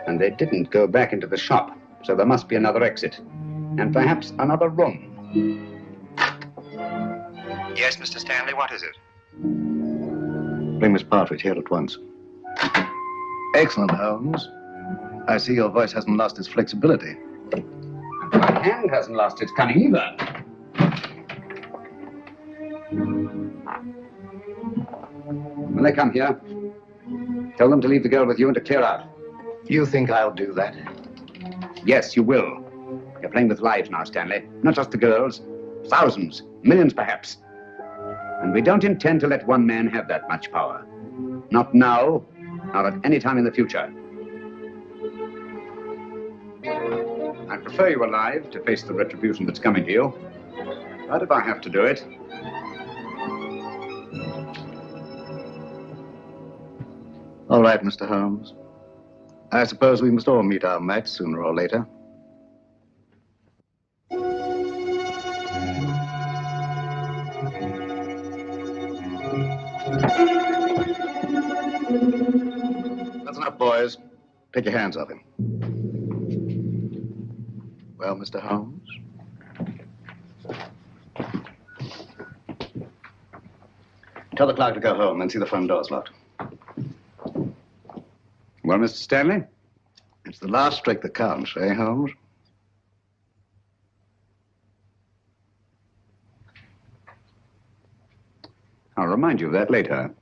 And they didn't go back into the shop, so there must be another exit. And perhaps another room. Yes, Mr. Stanley, what is it? Bring Miss Partridge here at once. Excellent, Holmes. I see your voice hasn't lost its flexibility. And my hand hasn't lost its cunning either. When they come here, tell them to leave the girl with you and to clear out. You think I'll do that? Yes, you will. You're playing with lives now, Stanley. Not just the girls. Thousands, millions perhaps. And we don't intend to let one man have that much power. Not now, Not at any time in the future. I prefer you alive to face the retribution that's coming to you. But if I have to do it... All right, Mr. Holmes. I suppose we must all meet our match sooner or later. That's enough, boys. Take your hands off him. Well, Mr. Holmes? Tell the clerk to go home and see the front door's locked. Well, Mr. Stanley? It's the last trick that counts, eh, Holmes? I'll remind you of that later.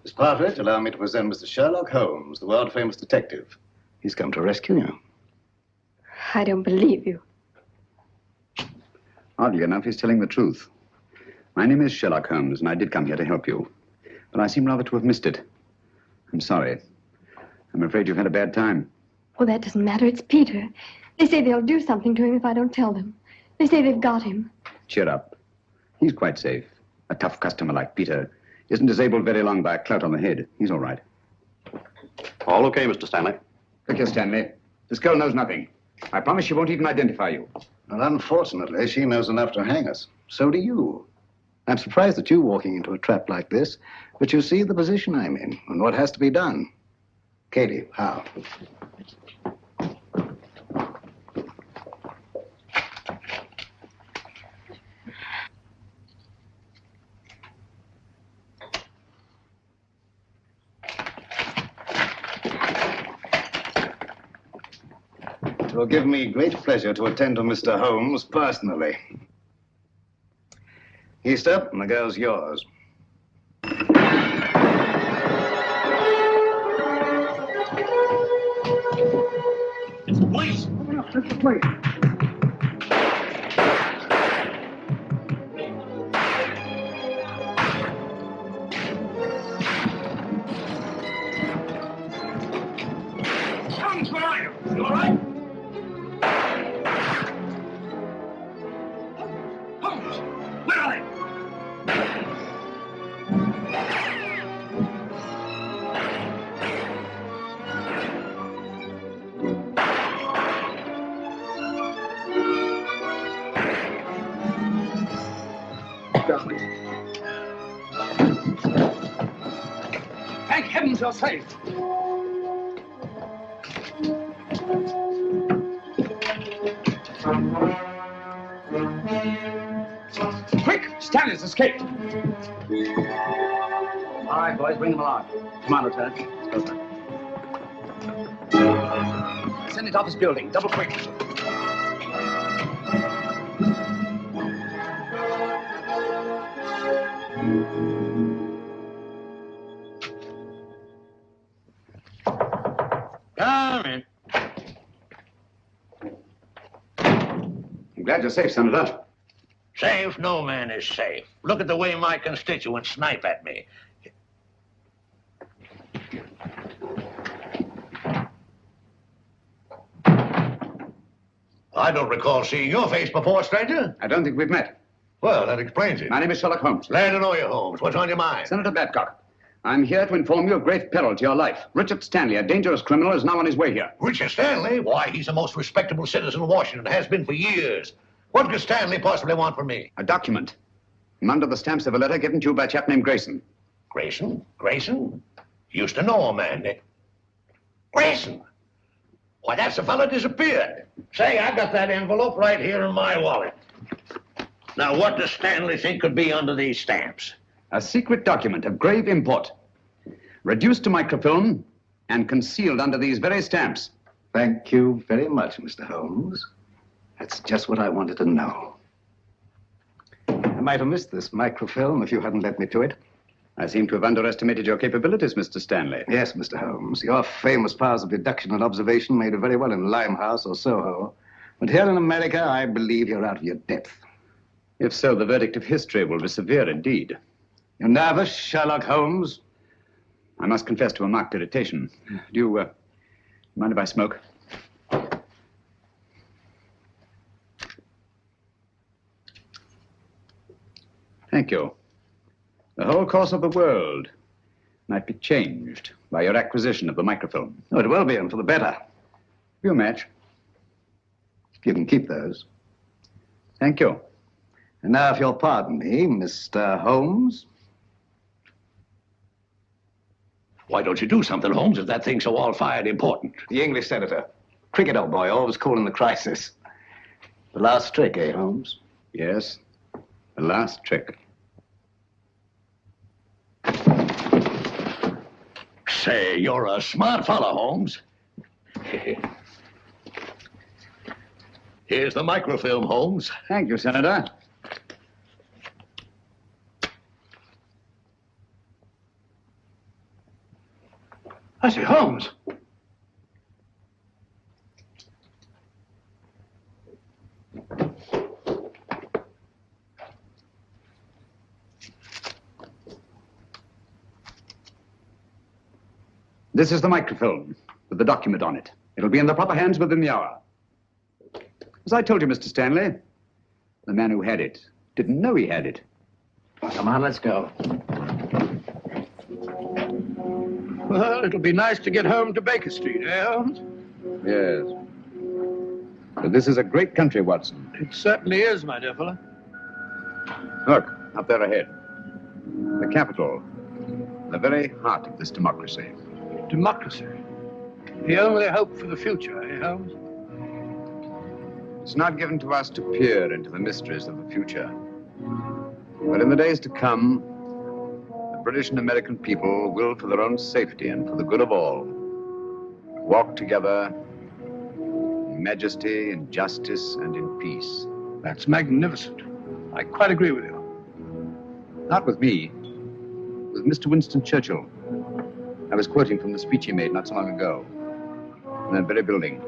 Miss Partridge, allow me to present Mr. Sherlock Holmes, the world-famous detective. He's come to rescue you. I don't believe you. Oddly enough, he's telling the truth. My name is Sherlock Holmes, and I did come here to help you. But I seem rather to have missed it. I'm sorry. I'm afraid you've had a bad time. Oh, that doesn't matter. It's Peter. They say they'll do something to him if I don't tell them. They say they've got him. Cheer up. He's quite safe. A tough customer like Peter isn't disabled very long by a clout on the head. He's all right. All okay, Mr. Stanley. Look here, Stanley. This girl knows nothing. I promise she won't even identify you. Well, unfortunately, she knows enough to hang us. So do you. I'm surprised at you walking into a trap like this, but you see the position I'm in and what has to be done. Katie, how? It will give me great pleasure to attend to Mr. Holmes personally. Easter, and the girl's yours. It's the police. It's the police. Holmes, where are you? You all right? Holmes, where are they? Thank heavens you're safe. Quick! Stanley's escaped. All right, boys, bring them along. Come on, Lieutenant. Send it off his building. Double quick. Come in. I'm glad you're safe, Senator. Safe? No man is safe. Look at the way my constituents snipe at me. I don't recall seeing your face before, stranger. I don't think we've met. Well, that explains it. My name is Sherlock Holmes. Glad to know you, Holmes. What's on your mind? Senator Babcock, I'm here to inform you of great peril to your life. Richard Stanley, a dangerous criminal, is now on his way here. Richard Stanley? Why, he's the most respectable citizen of Washington, has been for years. What could Stanley possibly want from me? A document. I'm under the stamps of a letter given to you by a chap named Grayson. Grayson? Grayson? Used to know a man. Grayson? Why, that's the fellow disappeared. Say, I got that envelope right here in my wallet. Now, what does Stanley think could be under these stamps? A secret document of grave import. Reduced to microfilm and concealed under these very stamps. Thank you very much, Mr. Holmes. That's just what I wanted to know. I might have missed this microfilm if you hadn't led me to it. I seem to have underestimated your capabilities, Mr. Stanley. Yes, Mr. Holmes. Your famous powers of deduction and observation may do very well in Limehouse or Soho. But here in America, I believe you're out of your depth. If so, the verdict of history will be severe indeed. You nervous, Sherlock Holmes? I must confess to a marked irritation. Do you mind if I smoke? Thank you. The whole course of the world might be changed by your acquisition of the microfilm. Oh, it will be, and for the better. You match. You can keep those. Thank you. And now, if you'll pardon me, Mr. Holmes. Why don't you do something, Holmes, if that thing's so all-fired important? The English senator. Cricket, old boy, always calling the crisis. The last trick, eh, Holmes? Yes, the last trick. Say, you're a smart fellow, Holmes. Here's the microfilm, Holmes. Thank you, Senator. I say, Holmes. This is the microfilm with the document on it. It'll be in the proper hands within the hour. As I told you, Mr. Stanley, the man who had it didn't know he had it. Come on, let's go. Well, it'll be nice to get home to Baker Street, eh, Holmes? Yes. But this is a great country, Watson. It certainly is, my dear fellow. Look, up there ahead. The Capitol. The very heart of this democracy. Democracy. The only hope for the future, eh, Holmes? It's not given to us to peer into the mysteries of the future. But in the days to come, the British and American people will, for their own safety and for the good of all, walk together in majesty, in justice, and in peace. That's magnificent. I quite agree with you. Not with me, with Mr. Winston Churchill. I was quoting from the speech he made not so long ago, in that very building.